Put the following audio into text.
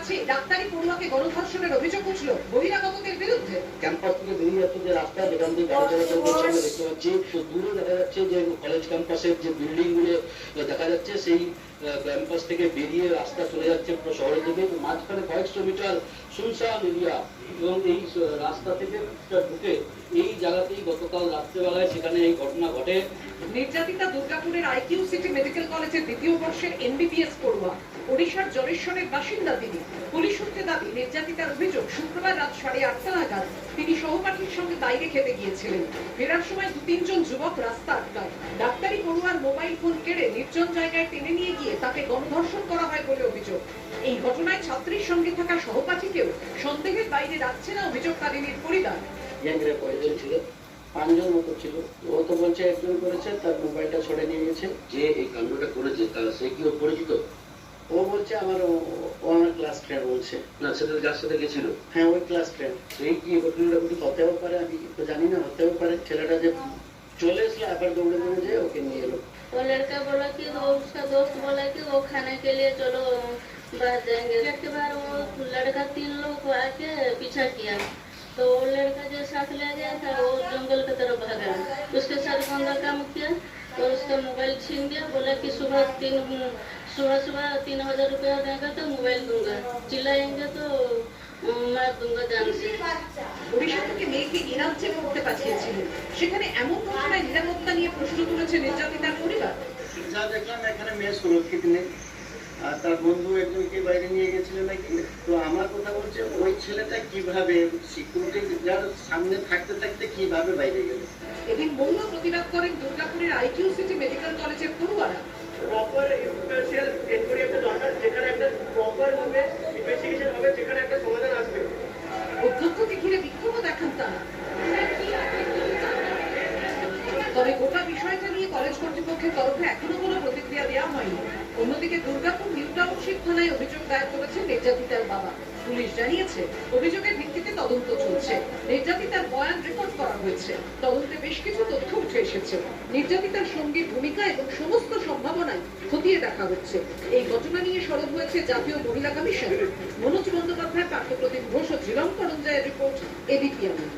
রাজ্যে ডাক্তারি পড়ুয়াকে গণধর্ষণের অভিযোগ উঠল বহিরাগতদের বিরুদ্ধে। ক্যাম্পাস থেকে বেরিয়ে যাচ্ছে যে রাস্তা, যেখান থেকে গাড়ি চলাচল করছে আমরা দেখতে পাচ্ছি, তো দূরে দেখা যাচ্ছে যে কলেজ ক্যাম্পাসের যে বিল্ডিং গুলো দেখা যাচ্ছে, সেই ক্যাম্পাস থেকে বেরিয়ে রাস্তা চলে যাচ্ছে পুরো শহরের দিকে। মাঝখানে কয়েকশো মিটার শুনশান এরিয়া, এবং এই রাস্তা থেকে ঢুকে এই জায়গাতেই গতকাল রাত্রেবেলায় সেখানে এই ঘটনা ঘটে। নির্যাতিতা দুর্গাপুরের আইকিউ সিটি মেডিকেল কলেজের দ্বিতীয় বর্ষের এমবিবিএস পড়ুয়া, ওড়িশার জলেশ্বরের বাসিন্দা তিনি। পুলিশ সূত্রে দাবি, নির্যাতিতার অভিযোগ শুক্রবার রাত 8:30 নাগাদ তিনি সহপাঠীর সঙ্গে বাইরে খেতে গিয়েছিলেন। ফেরার সময় 2-3 জন যুবক রাস্তা আটকায়। ডাক্তারি পড়ুয়ার মোবাইল ফোন কেড়ে নির্জন জায়গায় টেনে নিয়ে গিয়ে তাকে গণধর্ষণ করা হয় বলে অভিযোগ। এই ঘটনায় ছাত্রীর সঙ্গে থাকা সহপাঠীকেও সন্দেহের বাইরে রাখছে না অভিযোগকারিনীর পরিবার। কয়েকজন ছিল, 5 জন মতো ছিল। ও তো বলছে একজন করেছে, তার মোবাইলটা ছড়ে নিয়ে গেছে। যে এই কাণ্ডটা করেছে তার সে কি ওর পরিচিত? ও বলছে আমার ক্লাস ফ্রেন্ড বলছে। না, সেটা যার সাথে গেছিল? হ্যাঁ, ওই ক্লাস ফ্রেন্ড। সেই কি ঘটনাটা হতেও পারে, আমি তো জানি না, হতেও পারে। ছেলেটা যে চলে এসলো, আবার দৌড়ে দৌড়ে যে ওকে নিয়ে एलो। वो लड़का बोला कि वो उसका दोस्त बोला कि वो खाने के लिए चलो बाहर जाएंगे। के बाद वो लड़का 3 लोग को आके पीछा किया, तो वो लड़का जो साथ ले गया था वो जंगल की तरफ भागा। उसके साथ गंदा काम किया, तो उसका मोबाइल छीन गया। बोला कि सुबह 3000 रुपया देगा तो मोबाइल दूंगा, चिल्लाएंगे तो मार दूंगा जान से। ওড়িশা থেকে মেয়েকে এ রাজ্যে পড়তে পাঠিয়েছিলেন, সেখানে এমন ঘটনায় নিরাপত্তা নিয়ে প্রশ্ন তুলেছে নির্যাতিতার পরিবার। যা দেখলাম এখানে মেয়ে সুরক্ষিত নেই, আর তার বন্ধু একজনকে বাইরে নিয়ে গেছিল নাকি। তো আমার কথা বলছে ওই ছেলেটা কিভাবে সিকিউরিটি যার সামনে থাকতে থাকতে কিভাবে বাইরে গেল। এদিন মৌন প্রতিবাদ করেন দুর্গাপুরের আইকিউ সিটি মেডিকেল কলেজের পড়ুয়ারা। প্রপার ইম্পার্শিয়াল এনকোয়ারি একটা দরকার, যেখানে একটা প্রপার ভাবে ইনভেস্টিগেশন হবে, যেখানে একটা সমাধান আসবে। অধ্যক্ষকে ঘিরে বিক্ষোভ দেখান তারা। তবে গোটা বিষয়টা নিয়ে কলেজ কর্তৃপক্ষের তরফে এখনো কোনো প্রতিক্রিয়া দেওয়া হয়নি। অন্যদিকে দুর্গাপুর নিউ টাউনশিপ থানায় অভিযোগ দায়ের করেছেন নির্যাতিতার বাবা। পুলিশ জানিয়েছে, অভিযোগের ভিত্তিতে তদন্ত চলছে। নির্যাতিতার বয়ান রেকর্ড করা হয়েছে। তদন্তে বেশ কিছু তথ্য উঠে এসেছে। নির্যাতিতার সঙ্গীর ভূমিকা এবং সমস্ত সম্ভাবনায় খতিয়ে দেখা হচ্ছে। এই ঘটনা নিয়ে সরব হয়েছে জাতীয় মহিলা কমিশন। মনোজ বন্দ্যোপাধ্যায়, পার্থপ্রতিম ঘোষ ও ঝিলম করঞ্জয়ের রিপোর্ট, এবিপি আনন্দ।